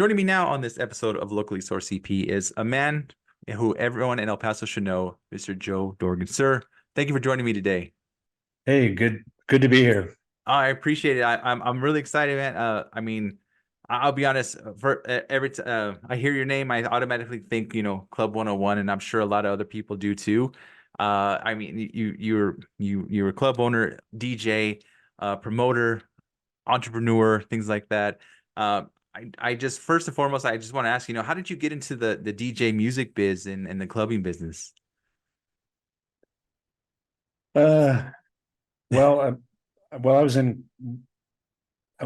Joining me now on this episode of Locally Sourced CP is a man who everyone in El Paso should know, Mr. Joe Dorgan. Sir, thank you for joining me today. Hey, good to be here. I appreciate it. I'm really excited, man. I'll be honest. For every I hear your name, I automatically think Club 101, and I'm sure a lot of other people do too. You're a club owner, DJ, promoter, entrepreneur, things like that. I just first and foremost, I just want to ask, how did you get into the DJ music biz and the clubbing business? Uh, well, I was I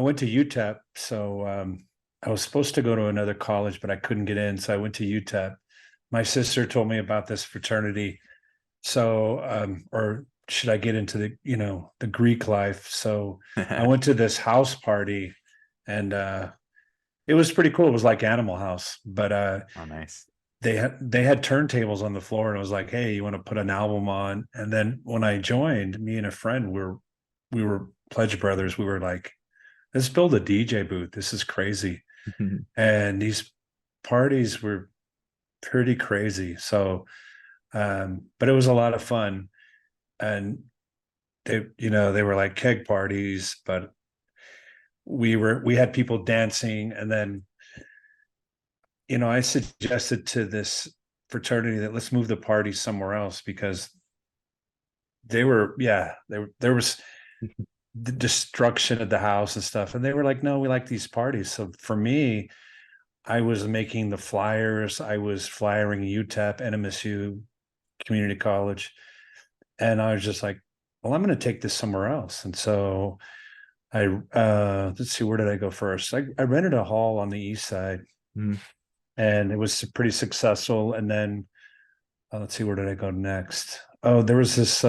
went to UTEP, so I was supposed to go to another college, but I couldn't get in, so I went to UTEP. My sister told me about this fraternity, so or should I get into the Greek life? So I went to this house party, and it was pretty cool. It was like Animal House, but Oh, nice. they had turntables on the floor, and it was like, hey, you want to put an album on? And then when I joined, me and a friend we were pledge brothers. We were like, let's build a DJ booth. This is crazy. And these parties were pretty crazy. So but it was a lot of fun. And they were like keg parties, but we had people dancing. And then I suggested to this fraternity that let's move the party somewhere else because there was the destruction of the house and stuff. And they were like, no, we like these parties. So for me, I was making the flyers. I was flyering UTEP, NMSU, community college. And I was just like, well, I'm going to take this somewhere else. And so let's see, where did I go first? I rented a hall on the east side, Mhm. and it was pretty successful. And then let's see, where did I go next? Oh, there was this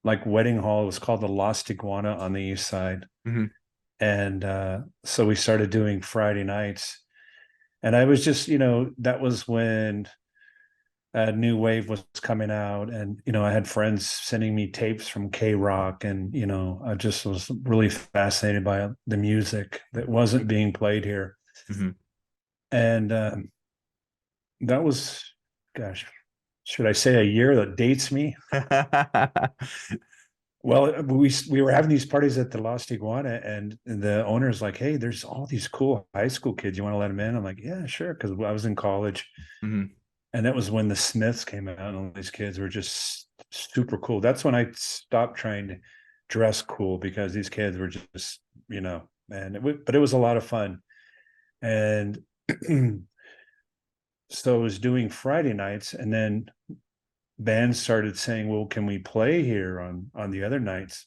like wedding hall. It was called the Lost Iguana on the east side. Mhm. And so we started doing Friday nights. And I was just, that was when a new wave was coming out. And, I had friends sending me tapes from K Rock. And, I just was really fascinated by the music that wasn't being played here. Mhm. And that was, gosh, should I say a year that dates me? Well, we were having these parties at the Lost Iguana, and the owner's like, "Hey, there's all these cool high school kids. You want to let them in?" I'm like, "Yeah, sure," because I was in college, Mhm. and that was when the Smiths came out, and all these kids were just super cool. That's when I stopped trying to dress cool because these kids were just, man. But it was a lot of fun, and so I was doing Friday nights, and then bands started saying, "Well, can we play here on the other nights?"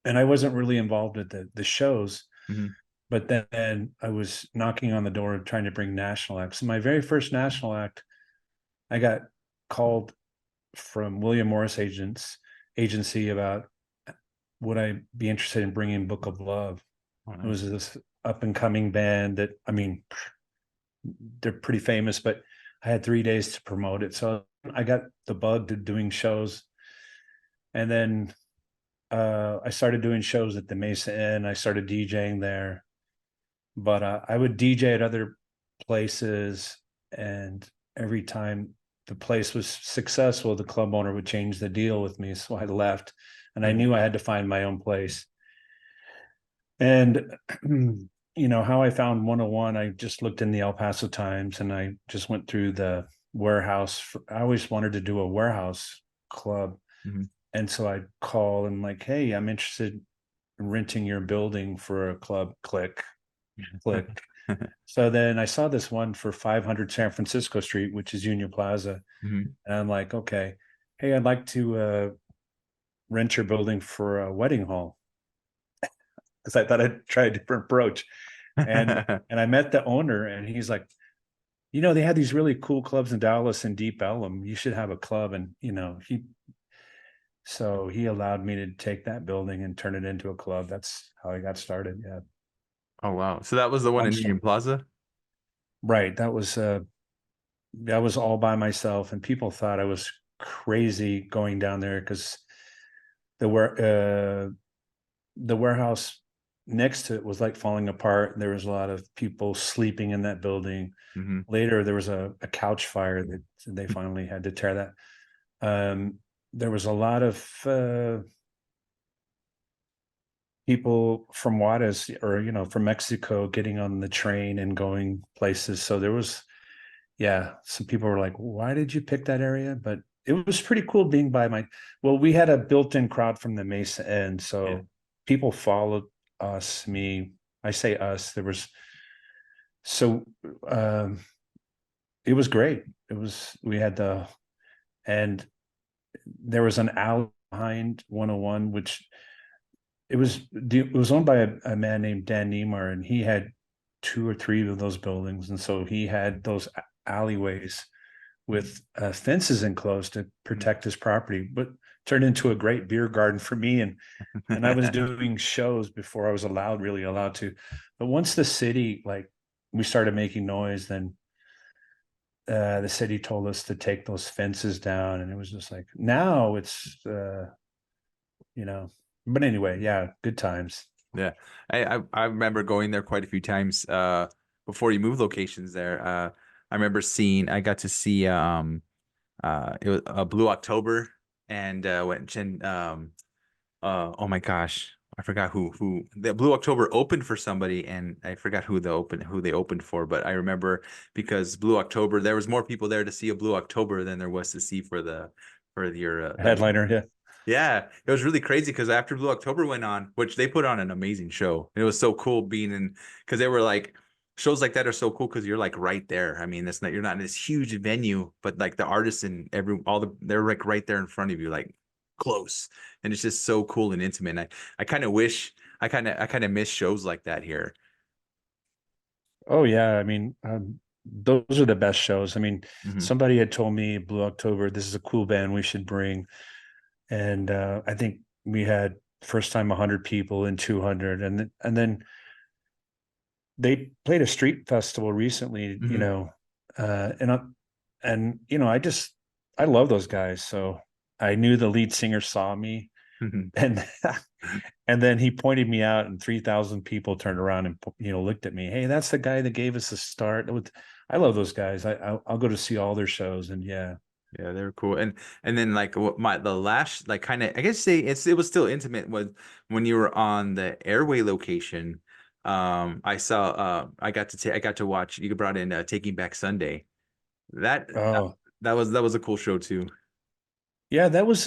And I wasn't really involved at the shows, Mhm. but then I was knocking on the door trying to bring national acts. So my very first national act, I got called from William Morris agency about would I be interested in bringing Book of Love. Oh, It was nice. this up and coming band that, I mean, they're pretty famous, but I had 3 days to promote it. So I got the bug to doing shows. And then I started doing shows at the Mesa Inn. I started DJing there, but I would DJ at other places, and every time the place was successful, the club owner would change the deal with me. So I left, and I Mhm. knew I had to find my own place. And how I found 101, I just looked in the El Paso Times, and I just went through the warehouse. I always wanted to do a warehouse club. Mhm. And so I'd call and like, hey, I'm interested in renting your building for a club. Click, click. So then I saw this one for 500 San Francisco Street, which is Union Plaza. Mhm. And I'm like, okay, hey, I'd like to rent your building for a wedding hall. Because I thought I'd try a different approach. And I met the owner, and he's like, they had these really cool clubs in Dallas and Deep Ellum. You should have a club. And he allowed me to take that building and turn it into a club. That's how I got started. Yeah. Oh, wow. So that was the one Long in Union story. Plaza? Right. That was all by myself, and people thought I was crazy going down there because the where the warehouse next to it was like falling apart. There was a lot of people sleeping in that building. Hmm. Later, there was a couch fire that they finally had to tear that. There was a lot of people from Juarez or from Mexico getting on the train and going places. So there was, yeah, some people were like, "Why did you pick that area?" But it was pretty cool being by my. Well, we had a built-in crowd from the Mesa end, Yeah. so people followed us. Me, I say us. There was so um, it was great. It was we had the and there was an alley behind 101, which it was owned by a man named Dan Niemeyer, and he had two or three of those buildings, and so he had those alleyways with fences enclosed to protect his property, but turned into a great beer garden for me. And I was doing shows before I was really allowed to. But once the city, like, we started making noise, then the city told us to take those fences down, and it was just like now it's you know. But anyway, yeah, good times. Yeah. I remember going there quite a few times before you move locations there. I remember seeing I got to see it was Blue October and went and oh my gosh, I forgot who the Blue October opened for somebody, and I forgot who they opened for, but I remember because Blue October there was more people there to see a Blue October than there was to see for your Headliner, yeah. yeah, it was really crazy because after Blue October went on, which they put on an amazing show. It was so cool being in because they were like shows like that are so cool because you're like right there. I mean, that's not you're not in this huge venue, but like the artists and they're like right there in front of you, like close, and it's just so cool and intimate. And I kind of wish I kind of miss shows like that here. Oh yeah, I mean, those are the best shows. I mean, Hmm. somebody had told me Blue October, this is a cool band we should bring, and I think we had first time 100 people and 200, and then they played a street festival recently, Hmm. and I love those guys. So I knew the lead singer saw me, Hmm. and and then he pointed me out, and 3,000 people turned around and looked at me. Hey, that's the guy that gave us a start. I love those guys. I'll go to see all their shows, and yeah. Yeah, they were cool. And then like what my the last like kind of I guess say it was still intimate when you were on the airway location. I saw I got to watch you brought in Taking Back Sunday. That Oh that was a cool show too. yeah, that was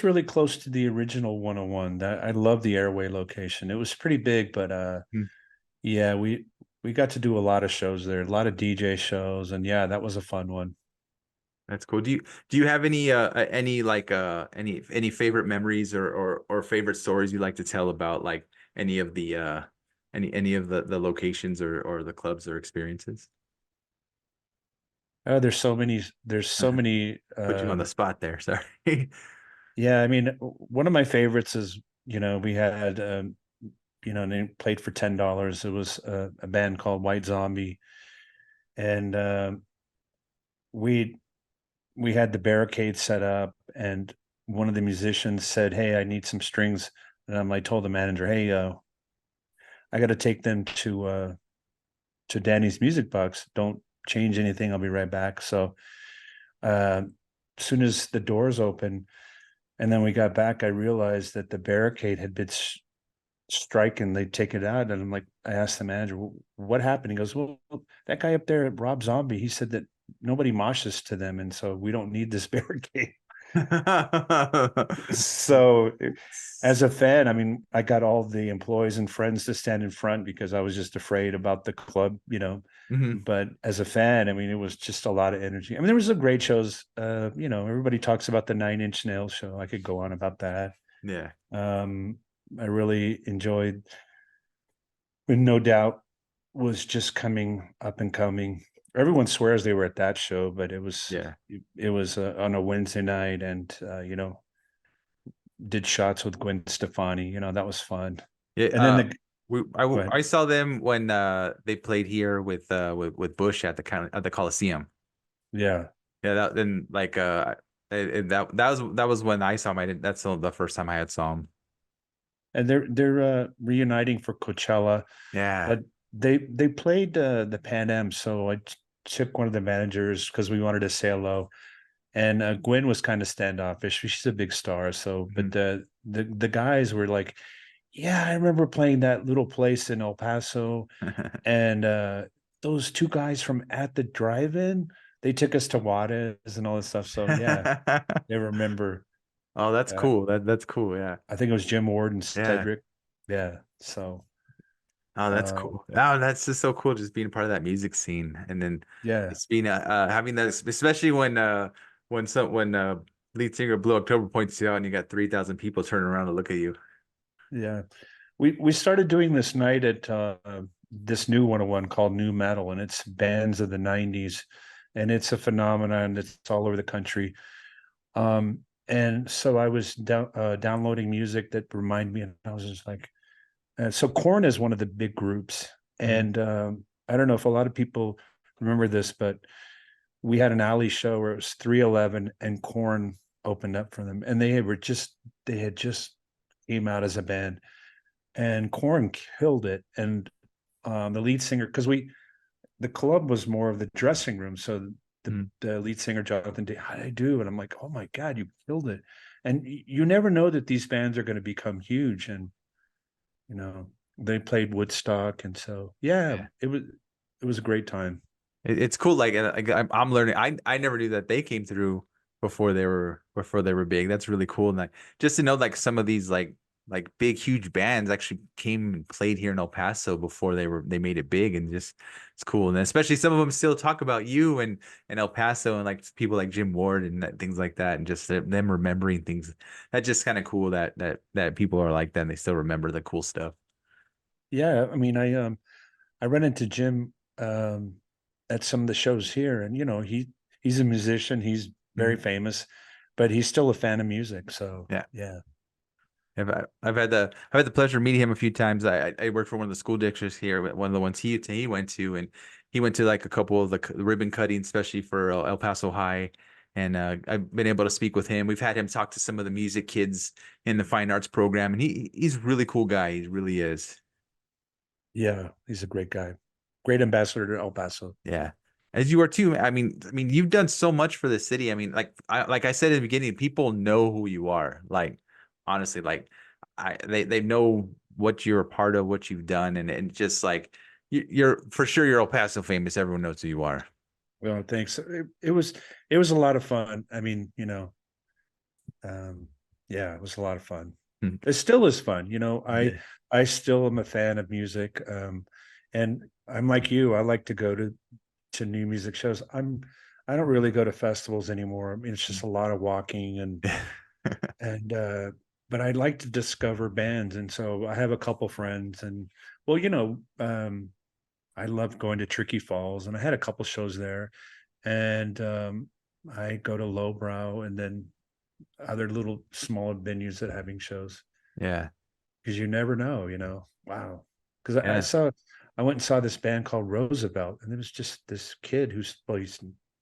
really close to the original 101. That I love the airway location. It was pretty big, but Hmm. yeah, we got to do a lot of shows there, a lot of DJ shows, and yeah, that was a fun one. That's cool. Do you have any like any favorite memories or favorite stories you like to tell about like any of the any of the locations or the clubs or experiences? There's so many Put you on the spot there. Sorry. yeah, I mean, one of my favorites is, we had and they played for $10. It was a band called White Zombie, and we we had the barricade set up, and one of the musicians said, "Hey, I need some strings," and I told the manager, "Hey, I got to take them to Danny's Music Box. Don't change anything. I'll be right back." So uh, as soon as the doors open, and then we got back, I realized that the barricade had been striking. They take it out, and I asked the manager, "What happened?" He goes, "Well, that guy up there, Rob Zombie, he said that nobody moshes to them, and so we don't need this barricade." So as a fan, I mean, I got all the employees and friends to stand in front because I was just afraid about the club, Hmm. but as a fan, I mean, it was just a lot of energy. I mean, there was some great shows. Everybody talks about the Nine Inch Nails show. I could go on about that. Yeah. um I really enjoyed when No Doubt was just coming up and coming. Everyone swears they were at that show, but Yeah. it was on a Wednesday night, and did shots with Gwen Stefani. That was fun. Yeah. And then go ahead. I saw them when they played here with Bush at at the Coliseum. Yeah, Yeah, that then like that was when I saw him. I didn't that's the first time I had saw him. and they're reuniting for Coachella, Yeah. but they played the Pan Am, so took one of the managers because we wanted to say hello, and Gwen was kind of standoffish. She's a big star, so but Mhm. the guys were like, yeah, I remember playing that little place in El Paso, and those two guys from at the drive-in, they took us to Juarez and all this stuff. So yeah, they remember. Oh, that's Uh, cool. That's cool. Yeah. I think it was Jim Ward and Yeah. Cedric. Yeah. So Oh, that's uh, cool. Oh, that's just so cool, just being a part of that music scene, and then yeah, just being having that, especially when lead singer Blue October points you out, and you got 3,000 people turning around to look at you. yeah. We started doing this night at this new 101 called New Metal, and it's bands of the 90s, and it's a phenomenon that's all over the country. And so I was downloading music that reminded me, and I was just like, so Korn is one of the big groups, Mhm. and I don't know if a lot of people remember this, but we had an alley show where it was 311 and Korn opened up for them, and they had just came out as a band, and Korn killed it. And the lead singer, because we the club was more of the dressing room, so Mhm. the lead singer Jonathan, how did I do? And I'm like, oh my god, you killed it. And you never know that these bands are going to become huge, and you know they played Woodstock, and so yeah, Yeah. it was a great time. It's cool. Like I'm learning. I never knew that they came through before they were big. That's really cool. And like just to know like some of these like big huge bands actually came and played here in El Paso before they made it big, and just it's cool. And especially some of them still talk about you and El Paso, and like people like Jim Ward and things like that, and just them remembering things. That's just kind of cool that people are like that and they still remember the cool stuff. Yeah, I mean, I run into Jim at some of the shows here, and he's a musician, he's very Mhm. famous, but he's still a fan of music. So Yeah. yeah, I've had the pleasure of meeting him a few times. I worked for one of the school districts here, but one of the ones he went to, and he went to like a couple of the ribbon cutting, especially for El Paso High. And I've been able to speak with him. We've had him talk to some of the music kids in the fine arts program, and he's a really cool guy. He really is. yeah, he's a great guy, great ambassador to El Paso. Yeah. As you are too. I mean, you've done so much for the city. I mean, like I said in the beginning, people know who you are. Like honestly, like they know what you're a part of, what you've done, and just like you're for sure you're El Paso famous. Everyone knows who you are. Well, thanks. It was a lot of fun. I mean, yeah, it was a lot of fun. Hmm. It still is fun. Yeah. I still am a fan of music, and I'm like you. I like to go to new music shows. I don't really go to festivals anymore. I mean, it's just a lot of walking and but I like to discover bands, and so I have a couple friends, and well, I love going to Tricky Falls, and I had a couple shows there, and I go to Lowbrow, and then other little smaller venues that are having shows Yeah. because you never know, Wow, because Yeah. I went and saw this band called Roosevelt, and it was just this kid he's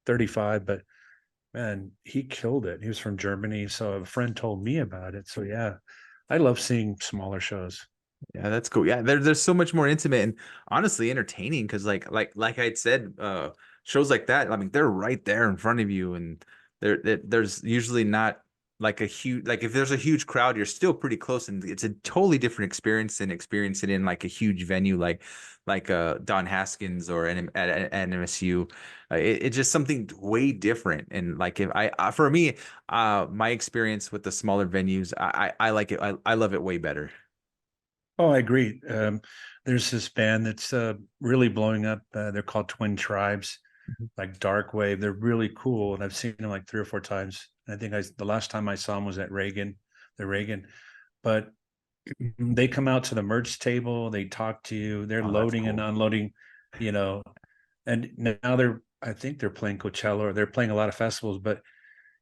35, but man, he killed it. He was from Germany, so a friend told me about it. So yeah, I love seeing smaller shows. Yeah, that's cool. Yeah, there's so much more intimate and honestly entertaining because like I'd said, shows like that, I mean, they're right there in front of you, and there's usually not like a huge like if there's a huge crowd, you're still pretty close, and it's a totally different experience than experiencing it in like a huge venue like Don Haskins or at NMSU. It's just something way different. And like if for me, my experience with the smaller venues, I like it. I love it way better. Oh, I agree. There's this band that's really blowing up. They're called Twin Tribes, like Dark Wave. They're really cool, and I've seen them like 3 or 4 times. I think the last time I saw them was at Reagan. But they come out to the merch table, they talk to you, they're Oh, that's loading and cool. unloading, you know, and now I think they're playing Coachella or they're playing a lot of festivals. But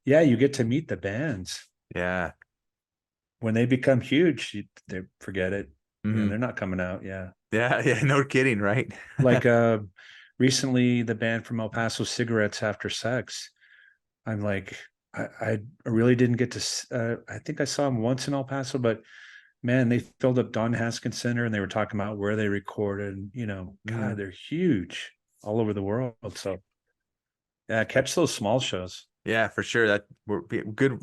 yeah, you get to meet the bands. Yeah. When they become huge, they forget it. Hmm. They're not coming out. Yeah. Yeah, yeah, no kidding, right? Like recently the band from El Paso, Cigarettes After Sex. I'm like, I really didn't get to I think I saw them once in El Paso, but man, they filled up Don Haskins Center and they were talking about where they recorded. And, Mhm. God, they're huge all over the world. So yeah, catch those small shows. Yeah, for sure. That would be good.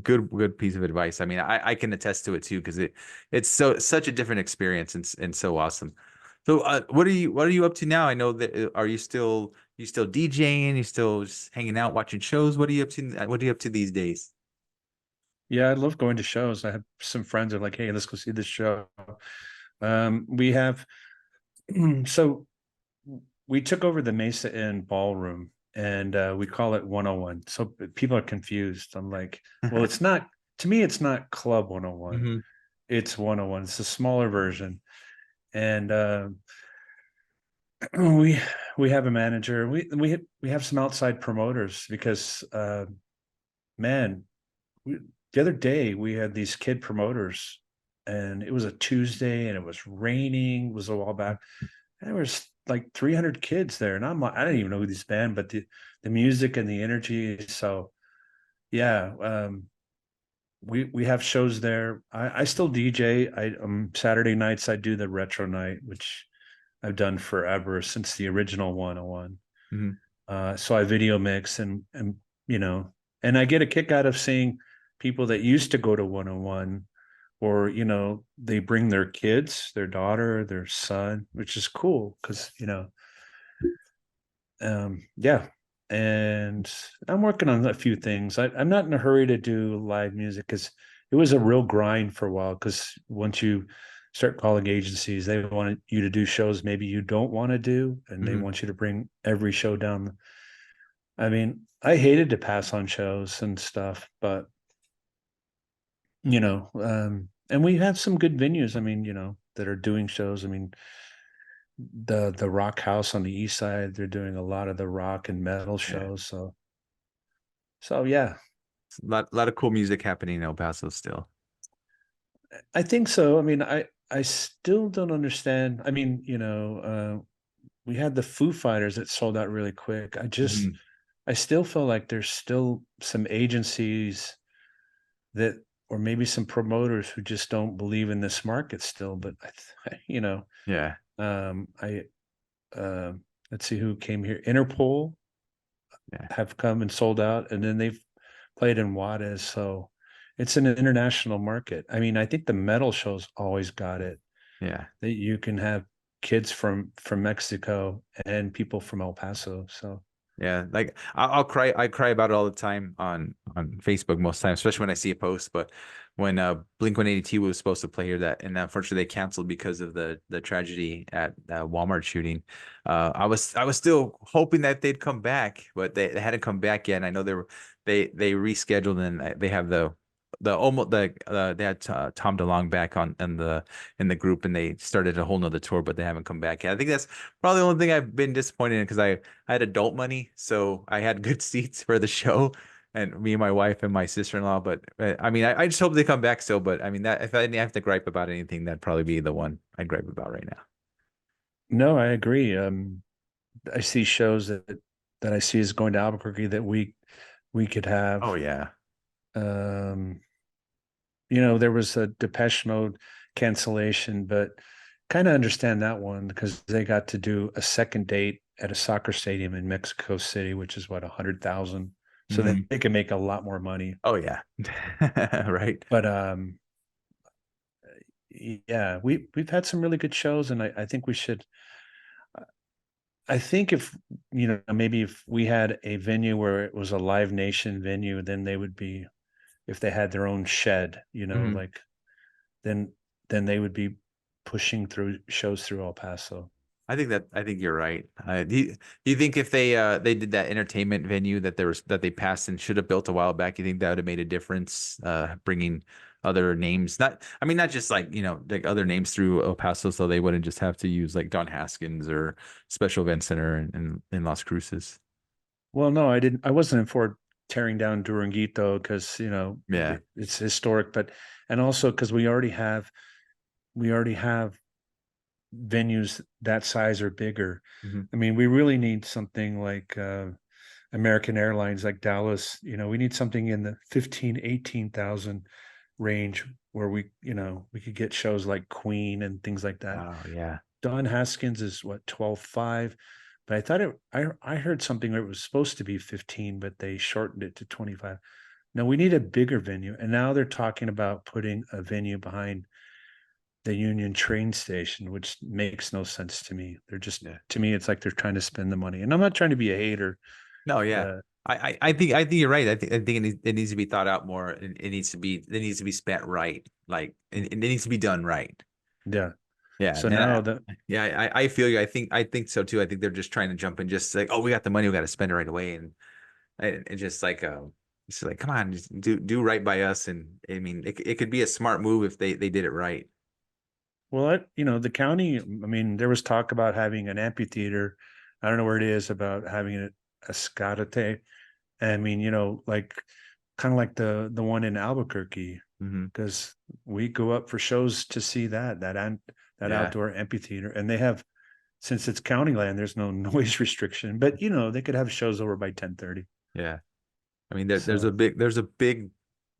Good piece of advice. I mean, I can attest to it too because it's such a different experience and so awesome. So, what are you up to now? I know that are you still DJing? You still just hanging out, watching shows? What are you up to? What are you up to these days? Yeah, I love going to shows. I have some friends that are like, hey, let's go see this show. We have so we took over the Mesa Inn ballroom and we call it 101. So people are confused. I'm like, well, it's not, to me, it's not Club 101. Hmm. It's 101. It's a smaller version. And we we have a manager. We have some outside promoters because man, we, the other day we had these kid promoters and it was a Tuesday and it was raining, it was a while back. There was like 300 kids there, and I'm like, I didn't even know who this band, but the music and the energy. So yeah, we have shows there. I still DJ. Saturday nights I do the retro night, which I've done forever since the original 101. Hmm. So I video mix and you know, and I get a kick out of seeing people that used to go to 101 or they bring their kids, their daughter, their son, which is cool because yeah. And I'm working on a few things. I'm not in a hurry to do live music because it was a real grind for a while. Because once you start calling agencies, they want you to do shows maybe you don't want to do, and they Hmm. want you to bring every show down. I mean, I hated to pass on shows and stuff, but and we have some good venues. I mean, that are doing shows. I mean, the Rock House on the east side, they're doing a lot of the rock and metal Yeah, shows. So yeah, lot of cool music happening in El Paso still. I think so. I mean, I still don't understand. I mean, we had the Foo Fighters that sold out really quick. Hmm. I still feel like there's still some agencies that, or maybe some promoters who just don't believe in this market still. But Yeah, I let's see who came here. Interpol yeah, have come and sold out, and then they've played in Juarez. So it's an international market. I mean, I think the metal shows always got it. yeah. That you can have kids from Mexico and people from El Paso. So Yeah, like I'll cry. I cry about it all the time on Facebook most times, especially when I see a post. But when Blink 182 was supposed to play here, that and unfortunately they canceled because of the tragedy at Walmart shooting. I was still hoping that they'd come back, but they hadn't come back yet. And I know they rescheduled and they have the almost they had Tom DeLonge back on in the group and they started a whole nother tour, but they haven't come back yet. I think that's probably the only thing I've been disappointed in because I had adult money, so I had good seats for the show, and me and my wife and my sister-in-law. But I mean, I just hope they come back still. But I mean, that if I didn't have to gripe about anything, that'd probably be the one I'd gripe about right now. no, I agree. I see shows that I see is going to Albuquerque that we could Oh have. yeah. Um, there was a Depeche Mode cancellation, but kind of understand that one because they got to do a second date at a soccer stadium in Mexico City, which is what 100,000, so that Mhm. they can make a lot more money. Oh yeah. Right. But yeah, we've had some really good shows, and I think we should. I think if maybe if we had a venue where it was a Live Nation venue, then they would be if they had their own shed, Mhm. like then they would be pushing through shows through El Paso. I think you're right. Do you think if they did that entertainment venue that they passed and should have built a while back, you think that would have made a difference? Bringing other names, not I mean not just like like other names through El Paso, so they wouldn't just have to use like Don Haskins or Special Event Center in Las Cruces. Well, no, I didn't. I wasn't in for tearing down Duranguito because Yeah. it's historic, but and also because we already have venues that size or bigger. Hmm. I mean, we really need something like American Airlines, like Dallas. We need something in the 15, 18,000. range where we could get shows like Queen and things like that. Oh yeah. Don Haskins is what 12.5, but I thought I heard something where it was supposed to be 15, but they shortened it to 25. No, we need a bigger venue, and now they're talking about putting a venue behind the Union train station, which makes no sense to me. They're just Yeah. to me, it's like they're trying to spend the money, and I'm not trying to be a hater. No, yeah. Uh, I think you're right. I think it needs to be thought out more. It needs to be spent right. Like it needs to be done right. yeah. Yeah. So now that Yeah, I feel you. I think so too. I think they're just trying to jump in, just like, oh, we got the money, we got to spend it right away. And it's just like it's like, come on, just do right by us. And I mean, it could be a smart move if they did it right. well, the county. I mean, there was talk about having an amphitheater. I don't know where it is about having a Scarate. I mean, like kind of like the one in Albuquerque, Hmm. because we go up for shows to see that Yeah. outdoor amphitheater, and they have since it's county land, there's no noise restriction, but they could have shows over by 10:30. Yeah. I mean, So there's a big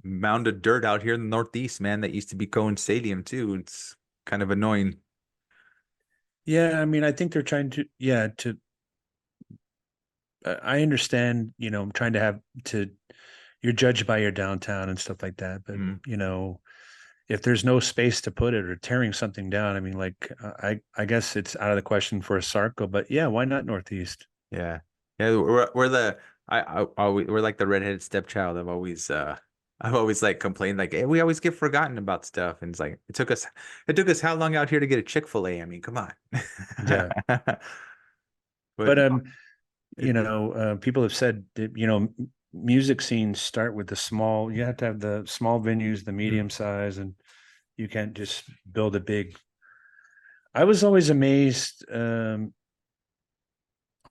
mound of dirt out here in the Northeast, man, that used to be Cohen Stadium too. It's kind of annoying. yeah, I mean, I think they're trying to yeah to I understand, trying to have to you're judged by your downtown and stuff like that, but Mhm. if there's no space to put it or tearing something down, I mean, like I guess it's out of the question for a Sarco, but yeah, why not Northeast? Yeah. Yeah, we're the we're like the redheaded stepchild. I've always like complained like, hey, we always get forgotten about stuff. And it's like it took us how long out here to get a Chick-fil-A? I mean, come on. Yeah, But but it, people have said that, music scenes start with the small. You have to have the small venues, the mm, medium size, and you can't just build a big. I was always amazed,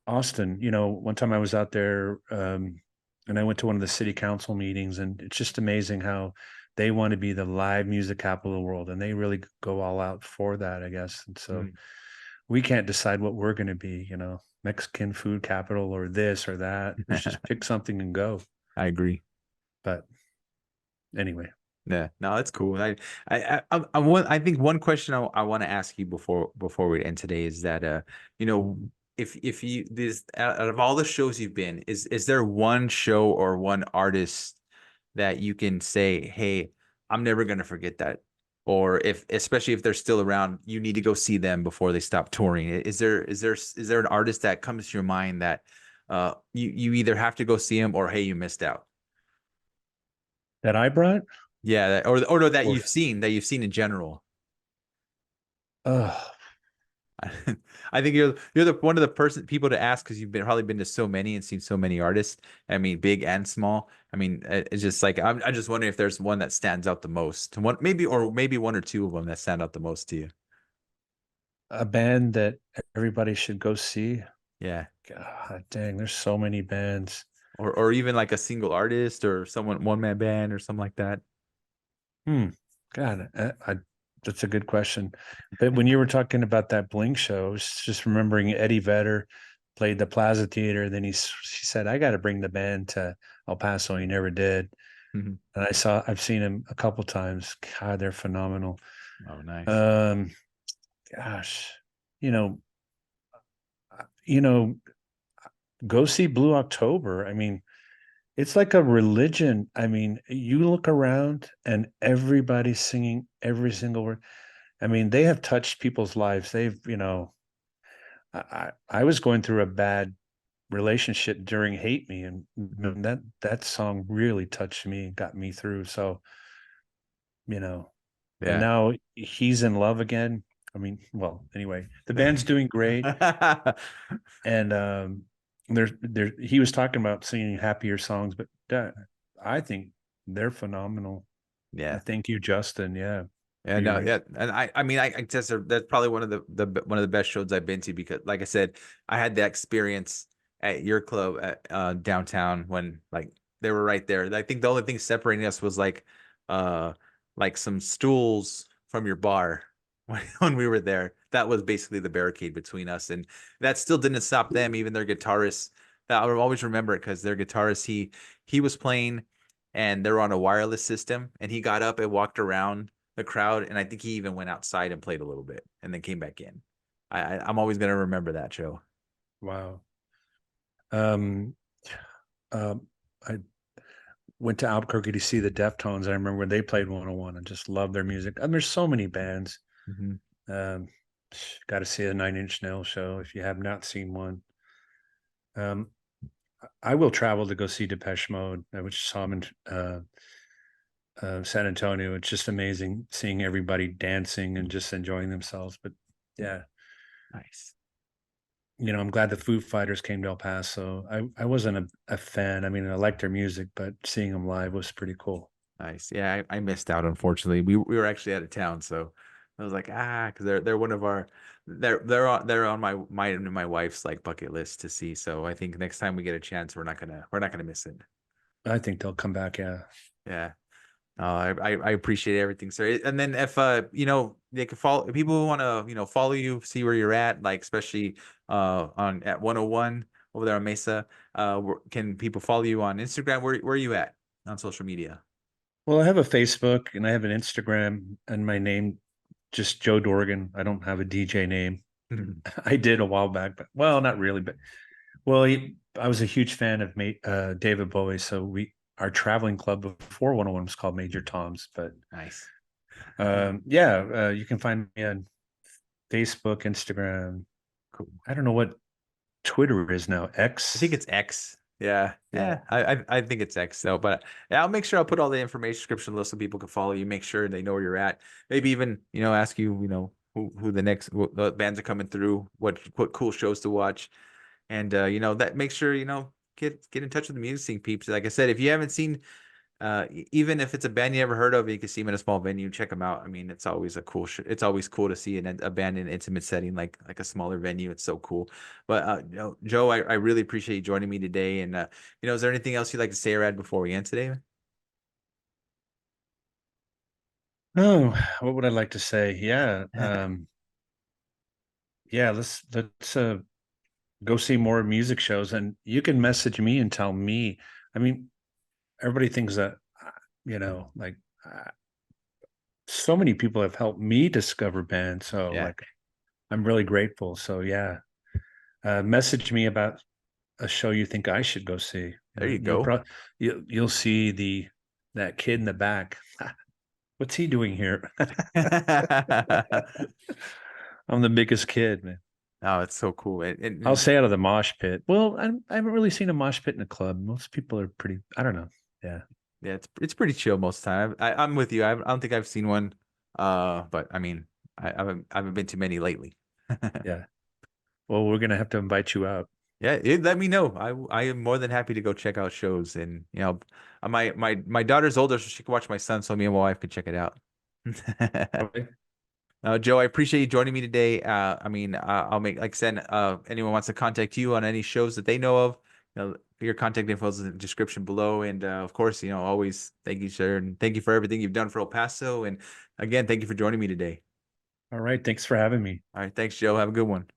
Austin. One time I was out there, and I went to one of the city council meetings, and it's just amazing how they want to be the live music capital of the world, and they really go all out for that, I guess. And so mm, we can't decide what we're going to be, Mexican food capital or this or that. Let's just pick something and go. I agree. But anyway, Yeah, no, that's cool. I think one question I want to ask you before we end today is that if you this out of all the shows you've been, is there one show or one artist that you can say, hey, I'm never gonna forget that, or if especially if they're still around, you need to go see them before they stop touring. Is there an artist that comes to your mind that you either have to go see him or hey, you missed out? that I brought, Yeah, or that or you've seen in general. uh, I think you're the one of the people to ask because you've probably been to so many and seen so many artists. I mean, big and small. I mean, it's just like I'm just wondering if there's one that stands out the most. One maybe one or two of them that stand out the most to you. a band that everybody should go see. Yeah, God dang, there's so many bands. or even like a single artist or someone one man band or something like that. Hmm. God, that's a good question. But when you were talking about that Blink show, I was just remembering Eddie Vedder played the Plaza Theater. Then he said, "I got to bring the band to El Paso." He never did, Mhm. and I've seen him a couple times. God, they're phenomenal. Oh, nice. Um, gosh, you know, you know, go see Blue October. I mean, it's like a religion. I mean, you look around and everybody's singing every single word. I mean, they have touched people's lives. I was going through a bad relationship during Hate Me, and that song really touched me and got me through. So, you know, and Yeah. now he's in love again. I mean, well, anyway, the band's doing great. And he was talking about singing happier songs, but I think they're phenomenal. Yeah. Thank you, Justin. Yeah, Yeah, you're no, right. yeah, and I mean, I guess that's probably one of the one of the best shows I've been to because, like I said, I had that experience at your club at downtown when like they were right there. I think the only thing separating us was uh, like some stools from your bar when we were there. That was basically the barricade between us, and that still didn't stop them. Even their guitarist, that I will always remember it because their guitarist he was playing. and they're on a wireless system. And he got up and walked around the crowd, and I think he even went outside and played a little bit, and then came back in. I'm always gonna remember that show. Wow. Um, um, I went to Albuquerque to see the Deftones. I remember when they played 101 and just loved their music. And there's so many bands. Mm-hmm. Um, got to see a Nine Inch Nails show if you have not seen one. Um, I will travel to go see Depeche Mode, which saw them in San Antonio. It's just amazing seeing everybody dancing and just enjoying themselves. But yeah, Nice. I'm glad the Foo Fighters came to El Paso. I wasn't a fan. I mean, I liked their music, but seeing them live was pretty cool. Nice. Yeah, I missed out, unfortunately. We were actually out of town, so I was like, because they're one of our they're on my wife's like bucket list to see. So I think next time we get a chance, we're not gonna miss it. I think they'll come back. Yeah. Yeah. I appreciate everything, sir. And then if they can follow people who want to follow you, see where you're at, like especially on at 101 over there on Mesa. Can people follow you on Instagram? Where are you at on social media? Well, I have a Facebook and I have an Instagram, and my name just Joe Dorgan. I don't have a DJ name. I did a while back, but well, not really. But well, I was a huge fan of David Bowie, so our traveling club before 101 was called Major Tom's. But Nice. yeah, you can find me on Facebook, Instagram. Cool. I don't know what Twitter is now. I think X. it's X. Yeah. Yeah. Yeah. I think it's X though. But yeah, I'll make sure I'll put all the information description below so people can follow you, make sure they know where you're at. Maybe even, ask you, who the next what bands are coming through, what cool shows to watch. And that make sure, get in touch with the music scene peeps. Like I said, if you haven't seen even if it's a band you never heard of, you can see them in a small venue. Check them out. I mean, it's always a cool. It's always cool to see a band in an intimate setting, like a smaller venue. It's so cool. But Joe, I really appreciate you joining me today. And is there anything else you'd like to say or add before we end today? Oh, what would I like to say? Yeah. Yeah, let's go see more music shows, and you can message me and tell me. I mean, everybody thinks that like so many people have helped me discover bands, so Yeah, like I'm really grateful. So yeah, message me about a show you think I should go see. there you You'll go. probably you'll see that kid in the back. What's he doing here? I'm the biggest kid, man. Oh, it's so cool. I'll say out of the mosh pit. Well, I haven't really seen a mosh pit in a club. Most people are pretty. I don't know. Yeah, yeah, it's pretty chill most of the time. I'm with you. I don't think I've seen one. But I mean, I haven't been to many lately. yeah. Well, we're gonna have to invite you out. Yeah, let me know. I am more than happy to go check out shows, and my daughter's older, so she can watch my son, so me and my wife can check it out. Okay. Joe, I appreciate you joining me today. I mean, I'll make like I said, anyone wants to contact you on any shows that they know of, your contact info is in the description below, and of course, always thank you, sir, and thank you for everything you've done for El Paso, and again, thank you for joining me today. All right. Thanks for having me. All right, thanks, Joe. Have a good one.